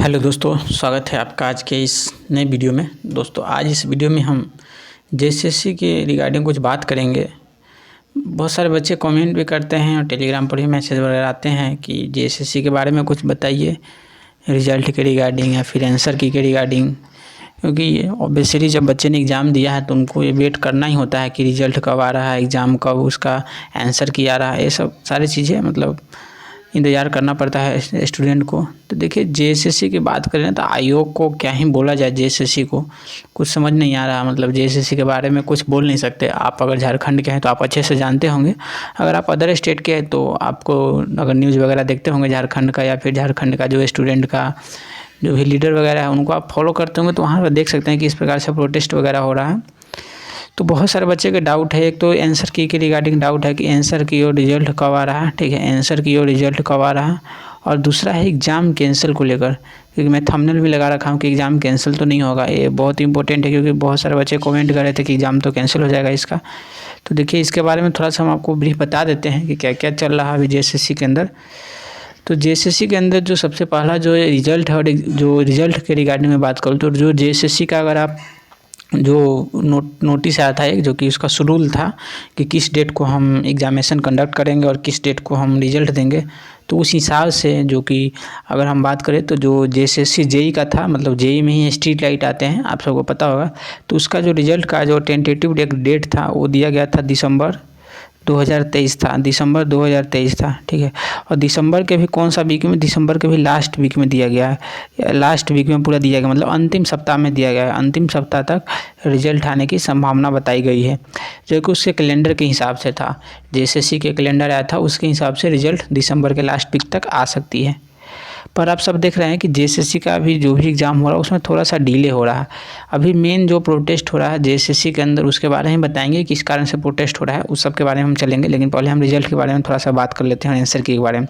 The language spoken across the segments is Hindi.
हेलो दोस्तों, स्वागत है आपका आज के इस नए वीडियो में। दोस्तों आज इस वीडियो में हम जेएसएससी के रिगार्डिंग कुछ बात करेंगे। बहुत सारे बच्चे कमेंट भी करते हैं और टेलीग्राम पर भी मैसेज वगैरह आते हैं कि जेएसएससी के बारे में कुछ बताइए, रिजल्ट के रिगार्डिंग या फिर आंसर की के रिगार्डिंग। क्योंकि ऑब्वियसली जब बच्चे ने एग्ज़ाम दिया है तो उनको ये वेट करना ही होता है कि रिज़ल्ट कब आ रहा है, एग्ज़ाम कब उसका आंसर की आ रहा है। ये सब सारी चीज़ें मतलब इंतज़ार करना पड़ता है स्टूडेंट को। तो देखिए जेएसएससी की बात करें तो आयोग को क्या ही बोला जाए, जेएसएससी को कुछ समझ नहीं आ रहा। मतलब जेएसएससी के बारे में कुछ बोल नहीं सकते। आप अगर झारखंड के हैं तो आप अच्छे से जानते होंगे, अगर आप अदर स्टेट के हैं तो आपको अगर न्यूज़ वगैरह देखते होंगे झारखंड का, या फिर झारखंड का जो स्टूडेंट का जो भी लीडर वगैरह है उनको आप फॉलो करते होंगे, तो वहाँ पर देख सकते हैं कि इस प्रकार से प्रोटेस्ट वगैरह हो रहा है। तो बहुत सारे बच्चे के डाउट है। एक तो आंसर की के रिगार्डिंग डाउट है कि आंसर की और रिजल्ट कब आ रहा है, ठीक है, आंसर की और रिजल्ट कब आ रहा है। और दूसरा है एग्ज़ाम कैंसिल को लेकर, क्योंकि मैं थंबनेल भी लगा रखा हूँ कि एग्ज़ाम कैंसिल तो नहीं होगा। ये बहुत इंपॉर्टेंट है क्योंकि बहुत सारे बच्चे कमेंट कर रहे थे कि एग्ज़ाम तो कैंसिल हो जाएगा इसका। तो देखिए इसके बारे में थोड़ा सा हम आपको ब्रीफ बता देते हैं कि क्या क्या चल रहा है अभी जेएसएससी के अंदर। तो जेएसएससी के अंदर जो सबसे पहला जो रिजल्ट है, और जो रिजल्ट के रिगार्डिंग में बात करूँ तो जो जेएसएससी का अगर आप जो नोटिस आया था एक, जो कि उसका शेड्यूल था कि किस डेट को हम एग्जामिनेशन कंडक्ट करेंगे और किस डेट को हम रिजल्ट देंगे। तो उस हिसाब से जो कि अगर हम बात करें तो जो जेएसएससी जेई का था, मतलब जेई में ही स्ट्रीट लाइट आते हैं, आप सबको पता होगा। तो उसका जो रिजल्ट का जो टेंटेटिव डेट था वो दिया गया था दिसंबर 2023 था, दिसंबर 2023 था, ठीक है। और दिसंबर के भी कौन सा वीक में, दिसंबर के भी लास्ट वीक में दिया गया है, लास्ट वीक में पूरा दिया गया, मतलब अंतिम सप्ताह में दिया गया है। अंतिम सप्ताह तक रिजल्ट आने की संभावना बताई गई है, जो कि उसके कैलेंडर के हिसाब से था। जेएसएससी के कैलेंडर आया था उसके हिसाब से रिजल्ट दिसंबर के लास्ट वीक तक आ सकती है। पर आप सब देख रहे हैं कि जेएसएससी का अभी जो भी एग्ज़ाम हो रहा है उसमें थोड़ा सा डिले हो रहा है। अभी मेन जो प्रोटेस्ट हो रहा है जेएसएससी के अंदर उसके बारे में बताएंगे किस कारण से प्रोटेस्ट हो रहा है, उस सब के बारे में हम चलेंगे। लेकिन पहले हम रिजल्ट के बारे में थोड़ा सा बात कर लेते हैं, आंसर की के बारे में।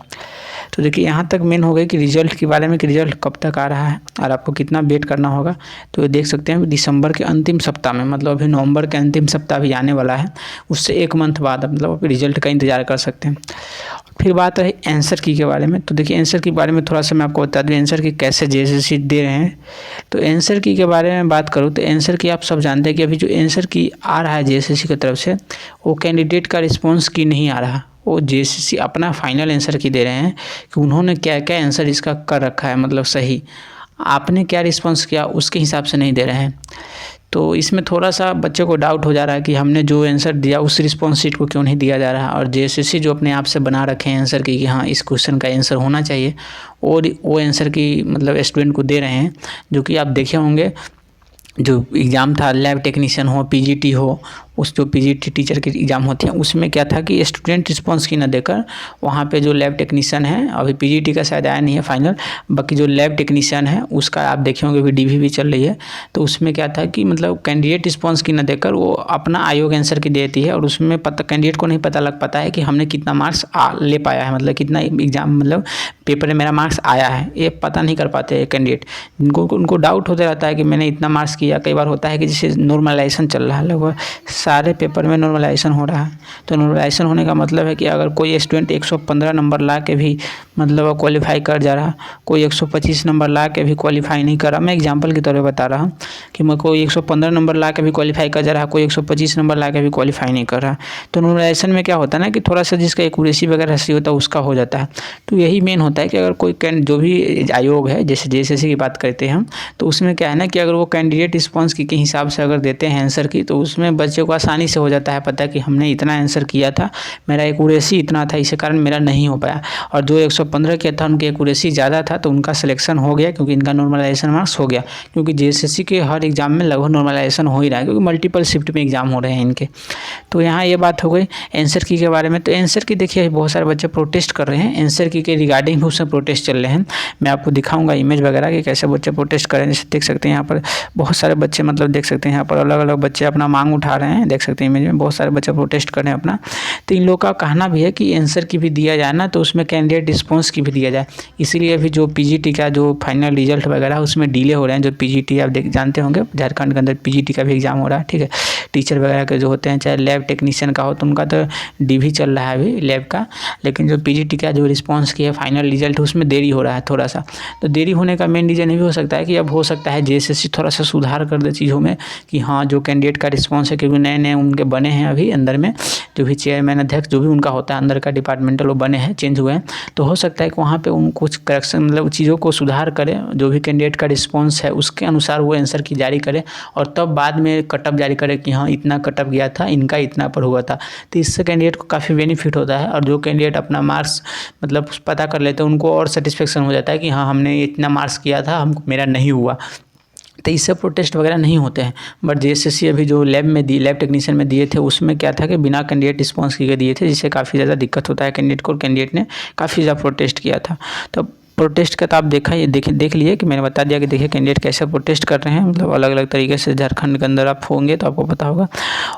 तो देखिए यहाँ तक मेन हो गई कि रिजल्ट के बारे में, कि रिजल्ट कब तक आ रहा है और आपको कितना वेट करना होगा। तो ये देख सकते हैं दिसंबर के अंतिम सप्ताह में, मतलब अभी नवंबर के अंतिम सप्ताह भी आने वाला है, उससे एक मंथ बाद मतलब आप रिजल्ट का इंतज़ार कर सकते हैं। फिर बात रही आंसर की के बारे में। तो देखिए आंसर की बारे में थोड़ा सा मैं आपको बता दूँ आंसर की कैसे जेएसएससी दे रहे हैं। तो आंसर की के बारे में बात करूँ तो आंसर की आप सब जानते हैं कि अभी जो आंसर की आ रहा है जेएसएससी की तरफ से, वो कैंडिडेट का रिस्पॉन्स की नहीं आ रहा। वो जेएसएससी अपना फाइनल आंसर की दे रहे हैं कि उन्होंने क्या क्या आंसर इसका कर रखा है, मतलब सही आपने क्या रिस्पॉन्स किया उसके हिसाब से नहीं दे रहे हैं। तो इसमें थोड़ा सा बच्चे को डाउट हो जा रहा है कि हमने जो आंसर दिया उस रिस्पॉन्स शीट को क्यों नहीं दिया जा रहा है। और जेएसएससी जो अपने आप से बना रखे हैं आंसर की कि हाँ इस क्वेश्चन का आंसर होना चाहिए, और वो आंसर की मतलब स्टूडेंट को दे रहे हैं। जो कि आप देखे होंगे जो एग्ज़ाम था, लैब टेक्नीशियन हो, पीजीटी हो, उस जो पीजीटी टीचर के एग्ज़ाम होते हैं उसमें क्या था कि स्टूडेंट रिस्पॉन्स की न देकर वहाँ पे जो लैब टेक्नीशियन है, अभी पीजीटी का शायद आया नहीं है फाइनल, बाकी जो लैब टेक्नीशियन है उसका आप देखे होंगे अभी डीवी भी चल रही है। तो उसमें क्या था कि मतलब कैंडिडेट रिस्पॉन्स की न देकर वो अपना आयोग आंसर की देती है, और उसमें पता कैंडिडेट को नहीं पता लग पाता है कि हमने कितना मार्क्स ले पाया है, मतलब कितना एग्ज़ाम मतलब पेपर में मेरा मार्क्स आया है, ये पता नहीं कर पाते कैंडिडेट। उनको डाउट होता रहता है कि मैंने इतना मार्क्स किया। कई बार होता है कि जैसे नॉर्मलाइजेशन चल रहा है, लगभग सारे पेपर में नॉर्मलाइजेशन हो रहा है। तो नॉर्मलाइजेशन होने का मतलब है कि अगर कोई स्टूडेंट 115 नंबर ला के भी मतलब क्वालिफाई कर जा रहा, कोई 125 नंबर ला के भी क्वालिफाई नहीं कर रहा, मैं एग्जांपल की तौर पे बता रहा हूँ कि मैं कोई 115 नंबर ला के भी क्वालिफाई कर जा रहा, कोई 125 नंबर ला के भी क्वालिफाई नहीं कर रहा। तो नॉर्मलाइजेशन में क्या होता है ना कि थोड़ा सा जिसका एक्यूरेसी वगैरह सही होता है उसका हो जाता है। तो यही मेन होता है कि अगर कोई जो भी आयोग है, जैसे जेएसएससी की बात करते हैं हम, तो उसमें क्या है ना कि अगर वो कैंडिडेट रिस्पॉन्स के हिसाब से अगर देते हैं आंसर की, तो उसमें बच्चे को आसानी से हो जाता है पता कि हमने इतना आंसर किया था, मेरा एक्यूरेसी इतना था, इसी कारण मेरा नहीं हो पाया। और जो 115 किया था उनकी एक्यूरेसी ज़्यादा था तो उनका सिलेक्शन हो गया, क्योंकि इनका नॉर्मलाइजेशन मार्क्स हो गया। क्योंकि जेएसएससी के हर एग्जाम में लगभग नॉर्मलाइजेशन हो ही रहा है, क्योंकि मल्टीपल शिफ्ट में एग्जाम हो रहे हैं इनके। तो यहाँ ये बात हो गई आंसर की के बारे में। तो आंसर की देखिए बहुत सारे बच्चे प्रोटेस्ट कर रहे हैं आंसर की के रिगार्डिंग भी, उसमें प्रोटेस्ट चल रहे हैं। मैं आपको दिखाऊंगा इमेज वगैरह कि कैसे बच्चे प्रोटेस्ट कर रहे हैं। जैसे देख सकते हैं यहाँ पर बहुत सारे बच्चे, मतलब देख सकते हैं यहाँ पर अलग अलग बच्चे अपना मांग उठा रहे हैं, देख सकते हैं इमेज में बहुत सारे बच्चे प्रोटेस्ट कर रहे हैं अपना। तो इन लोगों का कहना भी है कि आंसर की भी दिया जाए ना, तो उसमें कैंडिडेट रिस्पॉन्स की भी दिया जाए। इसीलिए अभी जो पीजीटी का जो फाइनल रिजल्ट वगैरह उसमें डिले हो रहे हैं। जो पीजीटी आप जानते होंगे, झारखंड के अंदर पीजीटी का भी एग्जाम हो रहा है, ठीक है। टीचर वगैरह के जो होते हैं, चाहे लैब टेक्नीशियन का हो, तो उनका तो डीवी चल रहा है अभी लैब का। लेकिन जो पीजीटी का जो रिस्पॉन्स की है फाइनल रिजल्ट, उसमें देरी हो रहा है थोड़ा सा। तो देरी होने का मेन रीज़न ये भी हो सकता है कि अब हो सकता है जेएसएससी थोड़ा सा सुधार कर दे चीज़ों में, कि हाँ जो कैंडिडेट का रिस्पॉन्स है, क्योंकि नए नए उनके बने हैं अभी अंदर में, जो भी चेयरमैन अध्यक्ष जो भी उनका होता है अंदर का डिपार्टमेंटल, वो बने हैं, चेंज हुए हैं। तो हो सकता है कि वहाँ पे उन कुछ करेक्शन मतलब चीज़ों को सुधार करें, जो भी कैंडिडेट का रिस्पॉन्स है उसके अनुसार वो आंसर की जारी करें, और तब बाद में कटअप जारी करें कि हाँ इतना कटअप गया था, इनका इतना पर हुआ था। तो इससे कैंडिडेट को काफ़ी बेनिफिट होता है, और जो कैंडिडेट अपना मार्क्स मतलब पता कर लेते हैं उनको और सेटिस्फेक्शन हो जाता है कि हाँ हमने इतना मार्क्स किया था, हम मेरा नहीं हुआ। तो इससे प्रोटेस्ट वगैरह नहीं होते हैं। बट जेएसएससी अभी जो लैब टेक्नीशियन में दिए थे, उसमें क्या था कि बिना कैंडिडेट रिस्पॉन्स के दिए थे, जिससे काफ़ी ज़्यादा दिक्कत होता है कैंडिडेट को, और कैंडिडेट ने काफ़ी ज़्यादा प्रोटेस्ट किया था। तो प्रोटेस्ट का तो आप देख लिए कि मैंने बता दिया कि देखिए कैंडिडेट कैसे प्रोटेस्ट कर रहे हैं, मतलब अलग अलग तरीके से। झारखंड के अंदर आप होंगे तो आपको पता होगा।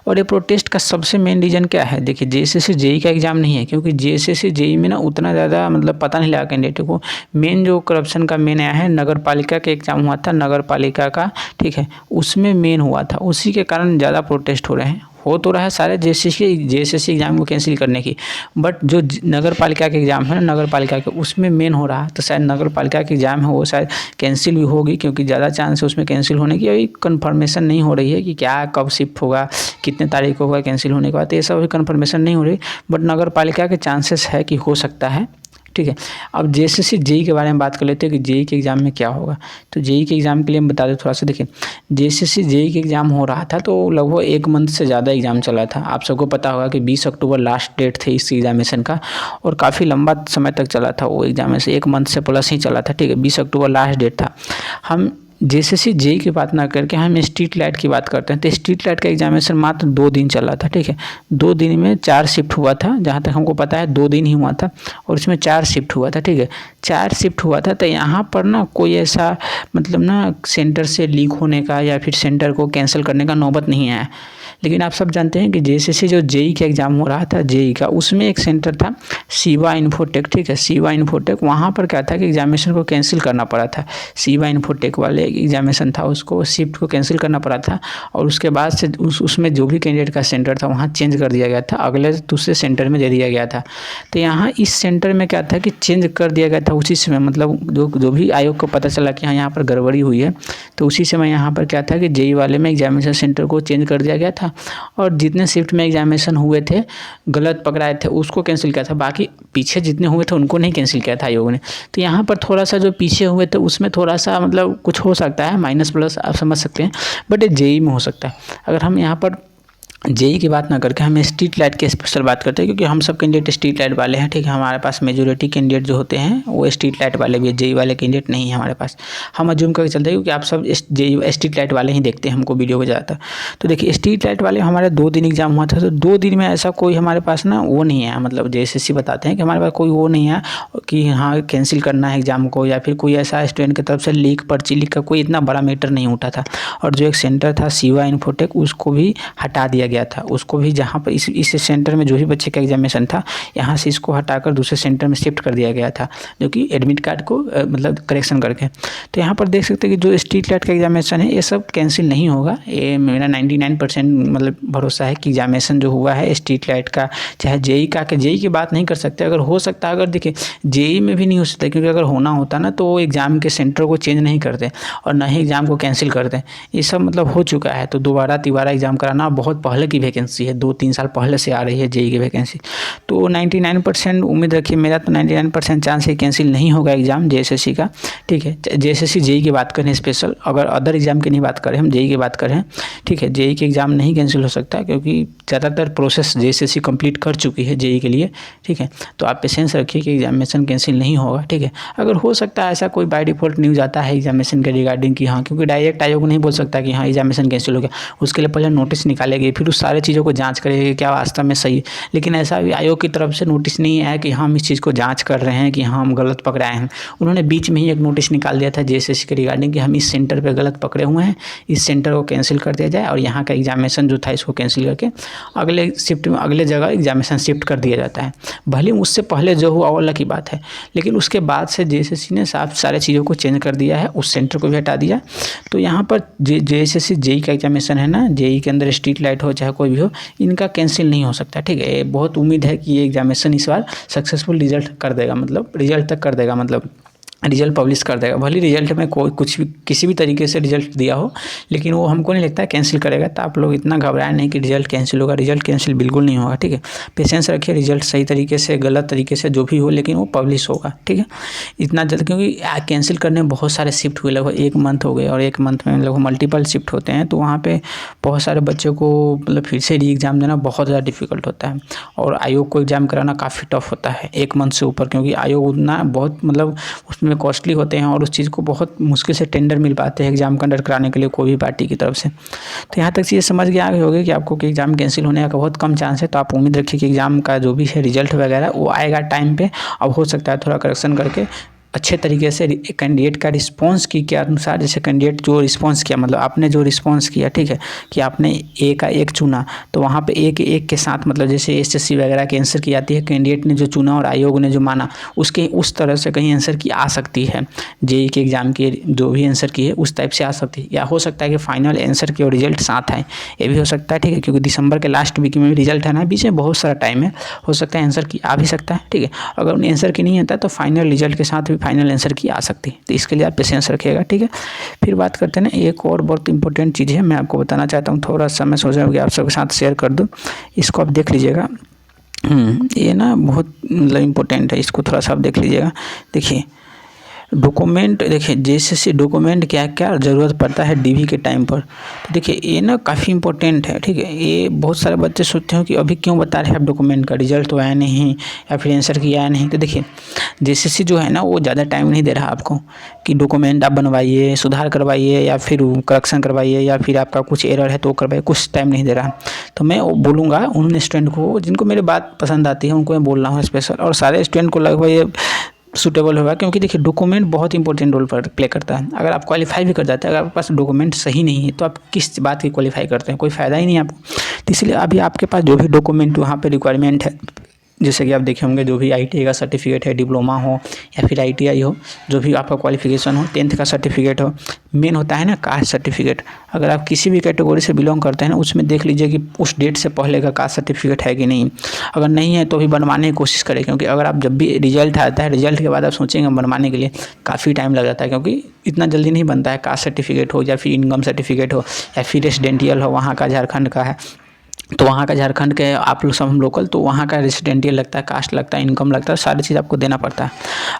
और ये प्रोटेस्ट का सबसे मेन रीज़न क्या है, देखिए जेएसएससी जेई का एग्जाम नहीं है, क्योंकि जेएसएससी जेई में ना उतना ज़्यादा मतलब पता नहीं लगा कैंडिडेट को। मेन जो करप्शन का मेन आया है, नगर पालिका का एग्जाम हुआ था, नगर पालिका का, ठीक है, उसमें मेन हुआ था, उसी के कारण ज़्यादा प्रोटेस्ट हो रहे हैं। हो तो रहा है सारे जेएसएससी एग्जाम को कैंसिल करने की, बट जो नगर पालिका के एग्ज़ाम है ना, नगर पालिका के, उसमें मेन हो रहा है। तो शायद नगर पालिका के एग्ज़ाम है वो शायद कैंसिल भी होगी, क्योंकि ज़्यादा चांस है उसमें कैंसिल होने की। अभी कन्फर्मेशन नहीं हो रही है कि क्या कब शिफ्ट होगा, कितने तारीख को होगा कैंसिल होने के बाद, तो ये सब अभी कन्फर्मेशन नहीं हो रही। बट नगर पालिका के चांसेस है कि हो सकता है, ठीक है। अब जेएसएससी जेई के बारे में बात कर लेते हैं कि जेई के एग्ज़ाम में क्या होगा। तो जेई के एग्ज़ाम के लिए हम बता दें थोड़ा सा। देखिए जेएसएससी जेई के एग्ज़ाम हो रहा था, तो लगभग 1 मंथ से ज़्यादा एग्ज़ाम चला था। आप सबको पता होगा कि 20 अक्टूबर लास्ट डेट थे इस एग्जामिनेशन का, और काफ़ी लंबा समय तक चला था वो एग्जामिनेशन, 1 मंथ से प्लस ही चला था, ठीक है। 20 अक्टूबर लास्ट डेट था। हम जेएसएससी जेई की बात ना करके हम स्ट्रीट लाइट की बात करते हैं। तो स्ट्रीट लाइट का एग्जामिनेशन मात्र 2 दिन चला था, ठीक है। 2 दिन में 4 शिफ्ट हुआ था, जहाँ तक हमको पता है 2 दिन ही हुआ था, और इसमें 4 शिफ्ट हुआ था, ठीक है। 4 शिफ्ट हुआ था। तो यहाँ पर ना कोई ऐसा मतलब ना सेंटर से लीक होने का या फिर सेंटर को कैंसिल करने का नौबत नहीं आया। लेकिन आप सब जानते हैं कि जेएसएससी जो जेई का एग्ज़ाम हो रहा था जेई का, उसमें एक सेंटर था शिवा इन्फोटेक, ठीक है, शिवा इन्फोटेक। वहाँ पर क्या था कि एग्जामिनेशन को कैंसिल करना पड़ा था। शिवा इन्फोटेक वाले एग्जामिनेशन था, उसको शिफ्ट को कैंसिल करना पड़ा था, और उसके बाद से उसमें जो भी कैंडिडेट का सेंटर था वहाँ चेंज कर दिया गया था, अगले दूसरे सेंटर में दे दिया गया था। तो यहाँ इस सेंटर में क्या था कि चेंज कर दिया गया था उसी समय, मतलब जो भी आयोग को पता चला कि हाँ यहाँ पर गड़बड़ी हुई है, तो उसी समय यहाँ पर क्या था कि जेई वाले में एग्जामिनेशन सेंटर को चेंज कर दिया गया था, और जितने शिफ्ट में एग्जामिनेशन हुए थे गलत पकड़ाए थे उसको कैंसिल किया था, बाकी पीछे जितने हुए थे उनको नहीं कैंसिल किया था आयोग ने। तो यहाँ पर थोड़ा सा जो पीछे हुए थे उसमें थोड़ा सा मतलब कुछ हो सकता है, माइनस प्लस आप समझ सकते हैं, बट ये जेई में हो सकता है। अगर हम यहाँ पर जेई की बात ना करके हम स्ट्रीट लाइट की स्पेशल बात करते हैं, क्योंकि हम सब कैंडिडेट स्ट्रीट लाइट वाले हैं, ठीक है। हमारे पास मेजोरिटी कैंडिडेट जो होते हैं वो स्ट्रीट लाइट वाले भी है, जेई वाले कैंडिडेट नहीं है हमारे पास। हम अज्यूम करके चलते हैं क्योंकि आप सब जेई स्ट्रीट लाइट वाले ही देखते हैं हमको वीडियो को ज़्यादातर। तो देखिए स्ट्रीट लाइट वाले हमारे 2 दिन एग्जाम हुआ था, तो 2 दिन में ऐसा कोई हमारे पास ना वो नहीं है, मतलब जेएसएससी बताते हैं कि हमारे पास कोई वो नहीं है कि हाँ कैंसिल करना है एग्जाम को, या फिर कोई ऐसा स्टूडेंट की तरफ से लीक पर्ची लीक का कोई इतना बड़ा मैटर नहीं उठा था। और जो एक सेंटर था शिवा इन्फोटेक, उसको भी हटा दिया गया था, उसको भी जहाँ पर इस सेंटर में जो भी बच्चे का एग्जामिनेशन था यहाँ से इसको हटाकर दूसरे सेंटर में शिफ्ट कर दिया गया था, जो कि एडमिट कार्ड को मतलब करेक्शन करके। तो यहाँ पर देख सकते हैं कि जो स्ट्रीट लाइट का एग्जामिनेशन है ये सब कैंसिल नहीं होगा। ये मेरा 99% मतलब भरोसा है कि एग्जामिनेशन जो हुआ है स्ट्रीट लाइट का, चाहे जेई का, जेई की बात नहीं कर सकते, अगर हो सकता है, अगर देखिए जेई में भी नहीं हो सकता, क्योंकि अगर होना होता ना तो एग्ज़ाम के सेंटर को चेंज नहीं करते और ना ही एग्ज़ाम को कैंसिल करते। ये सब मतलब हो चुका है, तो दोबारा तिबारा एग्ज़ाम कराना बहुत पहले की वैकेंसी है, 2-3 साल पहले से आ रही है जेई की वैकेंसी। तो 99% उम्मीद रखिए, मेरा तो 99% चांस है कैंसिल नहीं होगा एग्ज़ाम जेएसएससी का, ठीक है। जेएसएससी जेई की बात करें स्पेशल, अगर अदर एग्ज़ाम की नहीं बात करें, हम जेई की बात करें, ठीक है। जेई के एग्ज़ाम नहीं कैंसिल हो सकता, क्योंकि ज़्यादातर प्रोसेस जेएसएससी कंप्लीट कर चुकी है जेई के लिए, ठीक है। तो आप पेशेंस रखिए कि एग्जामिनेशन कैंसिल नहीं होगा, ठीक है। अगर हो सकता है ऐसा कोई बाय डिफ़ॉल्ट न्यूज़ आता है एग्जामिनेशन के रिगार्डिंग कि हाँ, क्योंकि डायरेक्ट आयोग नहीं बोल सकता कि हाँ एग्जामिनेशन कैंसिल हो गया, उसके लिए पहले नोटिस निकालेगी, फिर उस सारे चीज़ों को जाँच करेगा कि क्या वास्तव में सही है। लेकिन ऐसा भी आयोग की तरफ से नोटिस नहीं आया कि हम इस चीज़ को जाँच कर रहे हैं कि हम गलत पकड़ाए हैं। उन्होंने बीच में ही एक नोटिस निकाल दिया था जेएसएससी के रिगार्डिंग कि हम इस सेंटर पे गलत पकड़े हुए हैं, इस सेंटर को कैंसिल कर दिया जाए और यहाँ का एग्जामिनेशन जो था इसको कैंसिल करके अगले शिफ्ट में अगले जगह एग्जामिनेशन शिफ्ट कर दिया जाता है। भले उससे पहले जो हुआ वो अलग की बात है, लेकिन उसके बाद से जेएसएससी ने साफ सारे चीज़ों को चेंज कर दिया है, उस सेंटर को भी हटा दिया। तो यहाँ पर जेएसएससी जेई का एग्जामिनेशन है ना, जेई के अंदर स्ट्रीट लाइट हो चाहे कोई भी हो, इनका कैंसिल नहीं हो सकता। ठीक है, बहुत उम्मीद है कि ये एग्जामिनेशन इस बार सक्सेसफुल रिजल्ट कर देगा, मतलब रिजल्ट तक कर देगा, मतलब रिजल्ट पब्लिश कर देगा। भले रिजल्ट में कोई कुछ भी किसी भी तरीके से रिजल्ट दिया हो, लेकिन वो हमको नहीं लगता है कैंसिल करेगा। तो आप लोग इतना घबराएं नहीं कि रिजल्ट कैंसिल होगा, रिजल्ट कैंसिल बिल्कुल नहीं होगा। ठीक है, पेशेंस रखिए, रिजल्ट सही तरीके से गलत तरीके से जो भी हो, लेकिन वो पब्लिश होगा। ठीक है, इतना जल्द, क्योंकि कैंसिल करने में बहुत सारे शिफ्ट हुए, लगभग 1 मंथ हो गए और 1 मंथ में लगभग मल्टीपल शिफ्ट होते हैं। तो वहाँ पर बहुत सारे बच्चों को मतलब फिर से री एग्ज़ाम देना बहुत ज़्यादा डिफिकल्ट होता है और आयोग को एग्ज़ाम कराना काफ़ी टफ होता है 1 मंथ से ऊपर, क्योंकि आयोग उतना बहुत मतलब उसमें कॉस्टली होते हैं और उस चीज़ को बहुत मुश्किल से टेंडर मिल पाते हैं एग्ज़ाम कंडक्ट कराने के लिए कोई भी पार्टी की तरफ से। तो यहाँ तक चीज़ें समझ के आ गए होंगे कि आपको कि एग्ज़ाम कैंसिल होने का बहुत कम चांस है। तो आप उम्मीद रखिए कि एग्ज़ाम का जो भी है रिजल्ट वगैरह वो आएगा टाइम पे। अब हो सकता है थोड़ा करेक्शन करके अच्छे तरीके से कैंडिडेट का रिस्पॉन्स के अनुसार, जैसे कैंडिडेट जो रिस्पॉन्स किया, मतलब आपने जो रिस्पॉन्स किया, ठीक है, कि आपने ए का 1 चुना, तो वहाँ पे एक के साथ मतलब जैसे एसएससी वगैरह की आंसर की आती है, कैंडिडेट ने जो चुना और आयोग ने जो माना उसके उस तरह से कहीं आंसर की आ सकती है। जेई के एग्ज़ाम की जो भी आंसर की है उस टाइप से आ सकती है, या हो सकता है कि फाइनल आंसर की और रिजल्ट साथ आए, ये भी हो सकता है। ठीक है, क्योंकि दिसंबर के लास्ट वीक में रिजल्ट है ना, बीच में बहुत सारा टाइम है, हो सकता है आंसर की आ भी सकता है। ठीक है, अगर उन्हें आंसर की नहीं आता तो फाइनल रिजल्ट के साथ भी फाइनल आंसर की आ सकती है। तो इसके लिए आप पेशेंस रखिएगा। ठीक है, फिर बात करते हैं ना, एक और बहुत इंपॉर्टेंट चीज़ है, मैं आपको बताना चाहता हूँ, थोड़ा सा मैं सोच रहा हूँ कि आप सबके साथ शेयर कर दूँ, इसको आप देख लीजिएगा। ये ना बहुत मतलब इम्पोर्टेंट है, इसको थोड़ा सा आप देख लीजिएगा। देखिए डॉक्यूमेंट, देखिए जेएसएससी डॉक्यूमेंट क्या क्या ज़रूरत पड़ता है डीवी के टाइम पर। तो देखिए ये ना काफ़ी इंपॉर्टेंट है। ठीक है, ये बहुत सारे बच्चे सोचते हैं कि अभी क्यों बता रहे हैं आप डॉक्यूमेंट का, रिजल्ट तो आया नहीं या फिर आंसर की आया नहीं। तो देखिए जेएसएससी जो है ना वो ज़्यादा टाइम नहीं दे रहा आपको कि डॉक्यूमेंट आप बनवाइए, सुधार करवाइए या फिर करेक्शन करवाइए या फिर आपका कुछ एरर है तो करवाइए, कुछ टाइम नहीं दे रहा। तो मैं बोलूँगा उन स्टूडेंट को जिनको मेरी बात पसंद आती है, उनको मैं बोल रहा हूँ स्पेशल, और सारे स्टूडेंट को लगभग ये सूटेबल होगा, क्योंकि देखिए डॉक्यूमेंट बहुत इंपॉर्टेंट रोल प्ले करता है। अगर आप क्वालिफाई भी कर जाते हैं, अगर आपके पास डॉक्यूमेंट सही नहीं है तो आप किस बात की क्वालिफाई करते हैं, कोई फ़ायदा ही नहीं आपको। तो इसलिए अभी आपके पास जो भी डॉक्यूमेंट वहाँ पे रिक्वायरमेंट है, जैसे कि आप देखे होंगे जो भी आईटीआई का सर्टिफिकेट है, डिप्लोमा हो या फिर आईटीआई हो, जो भी आपका क्वालिफिकेशन हो, 10th का सर्टिफिकेट हो, मेन होता है ना कास्ट सर्टिफिकेट। अगर आप किसी भी कैटेगरी से बिलोंग करते हैं ना, उसमें देख लीजिए कि उस डेट से पहले का कास्ट सर्टिफिकेट है कि नहीं। अगर नहीं है तो भी बनवाने की कोशिश करें, क्योंकि अगर आप जब भी रिजल्ट आता है, रिजल्ट के बाद आप सोचेंगे बनवाने के लिए, काफ़ी टाइम लग जाता है, क्योंकि इतना जल्दी नहीं बनता है। कास्ट सर्टिफिकेट हो या फिर इनकम सर्टिफिकेट हो या फिर रेसिडेंटियल हो, वहाँ का झारखंड का है तो वहाँ का झारखंड के आप लोग सब हम लोकल, तो वहाँ का रेसिडेंटियल लगता है, कास्ट लगता है, इनकम लगता है, सारी चीज़ आपको देना पड़ता है।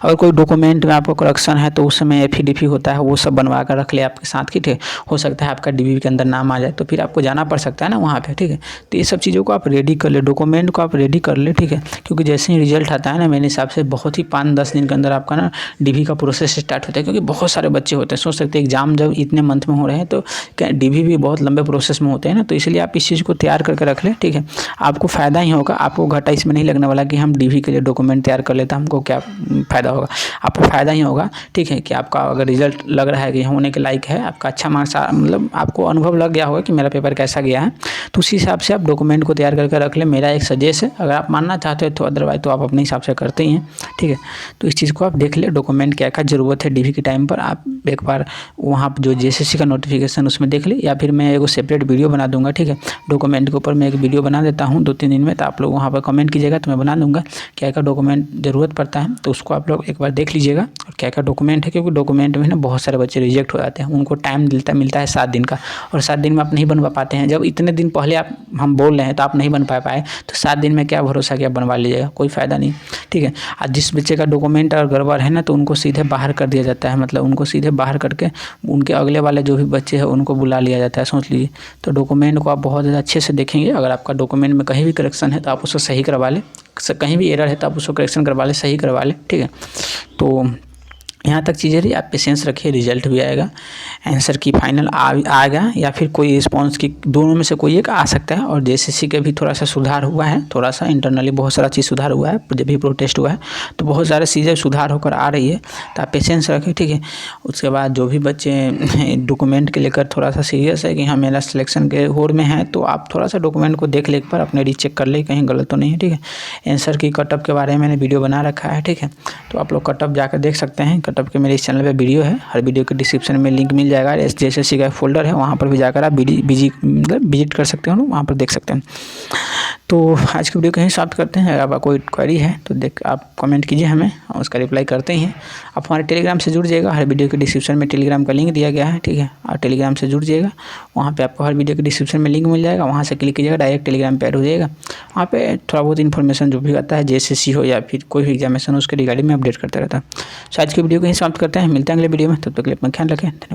अगर कोई डॉक्यूमेंट में आपको करेक्शन है तो उस समय एफिडेविट होता है, वो सब बनवा कर रख ले आपके साथ। ठीक है, हो सकता है आपका डीवी के अंदर नाम आ जाए तो फिर आपको जाना पड़ सकता है ना वहाँ पे। ठीक है, तो ये सब चीज़ों को आप रेडी कर ले, डॉक्यूमेंट को आप रेडी कर ले। ठीक है, क्योंकि जैसे ही रिजल्ट आता है ना, मेरे हिसाब से बहुत ही 5-10 दिन के अंदर आपका ना डीवी का प्रोसेस स्टार्ट होता है, क्योंकि बहुत सारे बच्चे होते हैं। सोच सकते हैं एग्जाम जब इतने मंथ में हो रहे हैं तो क्या डीवी भी बहुत लंबे प्रोसेस में होते हैं ना, तो इसलिए आप इस चीज़ को तैयार करके रख लें। ठीक है, आपको फ़ायदा ही होगा, आपको घाटा इसमें नहीं लगने वाला कि हम डीवी के लिए डॉक्यूमेंट तैयार कर लेते हैं, हमको क्या फ़ायदा होगा, आपको फ़ायदा ही होगा। ठीक है, कि आपका अगर रिजल्ट लग रहा है कि होने के लायक है, आपका अच्छा मार्क्स मतलब आपको अनुभव लग गया होगा कि मेरा पेपर कैसा गया है, तो उसी हिसाब से आप डॉक्यूमेंट को तैयार करके रख लें। मेरा एक सजेस्ट है, अगर आप मानना चाहते हो तो, अदरवाइज तो आप अपने हिसाब से करते ही हैं। ठीक है, तो इस चीज़ को आप देख लें, डॉक्यूमेंट क्या क्या ज़रूरत है डीवी के टाइम पर। आप एक बार वहाँ जो जेएसएससी का नोटिफिकेशन उसमें देख ले, या फिर मैं एक सेपरेट वीडियो बना दूँगा। ठीक है, डॉक्यूमेंट के ऊपर मैं एक वीडियो बना देता हूँ 2-3 दिन में, तो आप लोग वहाँ पर कमेंट कीजिएगा तो मैं बना दूँगा क्या क्या डॉक्यूमेंट ज़रूरत पड़ता है, तो उसको आप लोग एक बार देख लीजिएगा और क्या क्या डॉक्यूमेंट है। क्योंकि डॉक्यूमेंट में ना बहुत सारे बच्चे रिजेक्ट हो जाते हैं, उनको टाइम मिलता है 7 दिन का, और 7 दिन में आप नहीं बनवा पाते हैं। जब इतने दिन पहले आप हम बोल रहे हैं तो आप नहीं बन पाए तो 7 दिन में क्या भरोसा कि आप बनवा लीजिएगा, कोई फ़ायदा नहीं। ठीक है, आज जिस बच्चे का डॉक्यूमेंट अगर गड़बड़ है ना, तो उनको सीधे बाहर कर दिया जाता है, मतलब उनको सीधे बाहर करके उनके अगले वाले जो भी बच्चे हैं उनको बुला लिया जाता है, सोच लीजिए। तो डॉक्यूमेंट को आप बहुत ज़्यादा अच्छे से देखेंगे। अगर आपका डॉक्यूमेंट में कहीं भी करेक्शन है तो आप उसको सही करवा लें, कहीं भी एरर है तो आप उसको करेक्शन करवा लें, सही करवा लें। ठीक है, तो यहाँ तक चीज़ें रही, आप पेशेंस रखिए, रिजल्ट भी आएगा, आंसर की फाइनल आएगा या फिर कोई रिस्पॉन्स की दोनों में से कोई एक आ सकता है। और जेएसएससी का भी थोड़ा सा सुधार हुआ है, थोड़ा सा इंटरनली बहुत सारा चीज़ सुधार हुआ है, जब भी प्रोटेस्ट हुआ है तो बहुत सारे चीज़ें सुधार होकर आ रही है, तो आप पेशेंस रखें, ठीक है। उसके बाद जो भी बच्चे डॉक्यूमेंट के लेकर थोड़ा सा सीरियस है कि हाँ मेरा सिलेक्शन के होड़ में है, तो आप थोड़ा सा डॉक्यूमेंट को देख ले, एक बार अपने रीचेक कर ले कहीं गलत तो नहीं है, ठीक है। आंसर की कटअप के बारे में मैंने वीडियो बना रखा है, ठीक है, तो आप लोग कटअप जाकर देख सकते हैं। कटअप के मेरे इस चैनल पे वीडियो है, हर वीडियो के डिस्क्रिप्शन में लिंक मिल जाएगा। जेएसएससी का फोल्डर है, वहाँ पर भी जाकर आप विजिट कर सकते हो, वहाँ पर देख सकते हैं। तो आज की वीडियो कहीं समाप्त करते हैं। अगर आपका कोई क्वेरी है तो आप कमेंट कीजिए हमें, उसका रिप्लाई करते हैं। आप हमारे टेलीग्राम से जुड़ जाइएगा, हर वीडियो के डिस्क्रिप्शन में टेलीग्राम का लिंक दिया गया है, ठीक है। और टेलीग्राम से जुड़ जाइएगा, वहाँ पे आपको हर वीडियो के डिस्क्रिप्शन में लिंक मिल जाएगा, वहाँ से क्लिक कीजिएगा, डायरेक्ट टेलीग्राम पे ऐड हो जाएगा। वहाँ पे थोड़ा बहुत इन्फॉर्मेशन जो भी आता है, जेएसएससी हो या फिर कोई भी एग्जामिनेशन, उसके रिगार्डिंग में अपडेट करता रहता है। तो आज की वीडियो को यहीं समाप्त करते हैं, मिलते हैं अगले वीडियो में, तब तक के लिए अपना ख्याल रखें, धन्यवाद।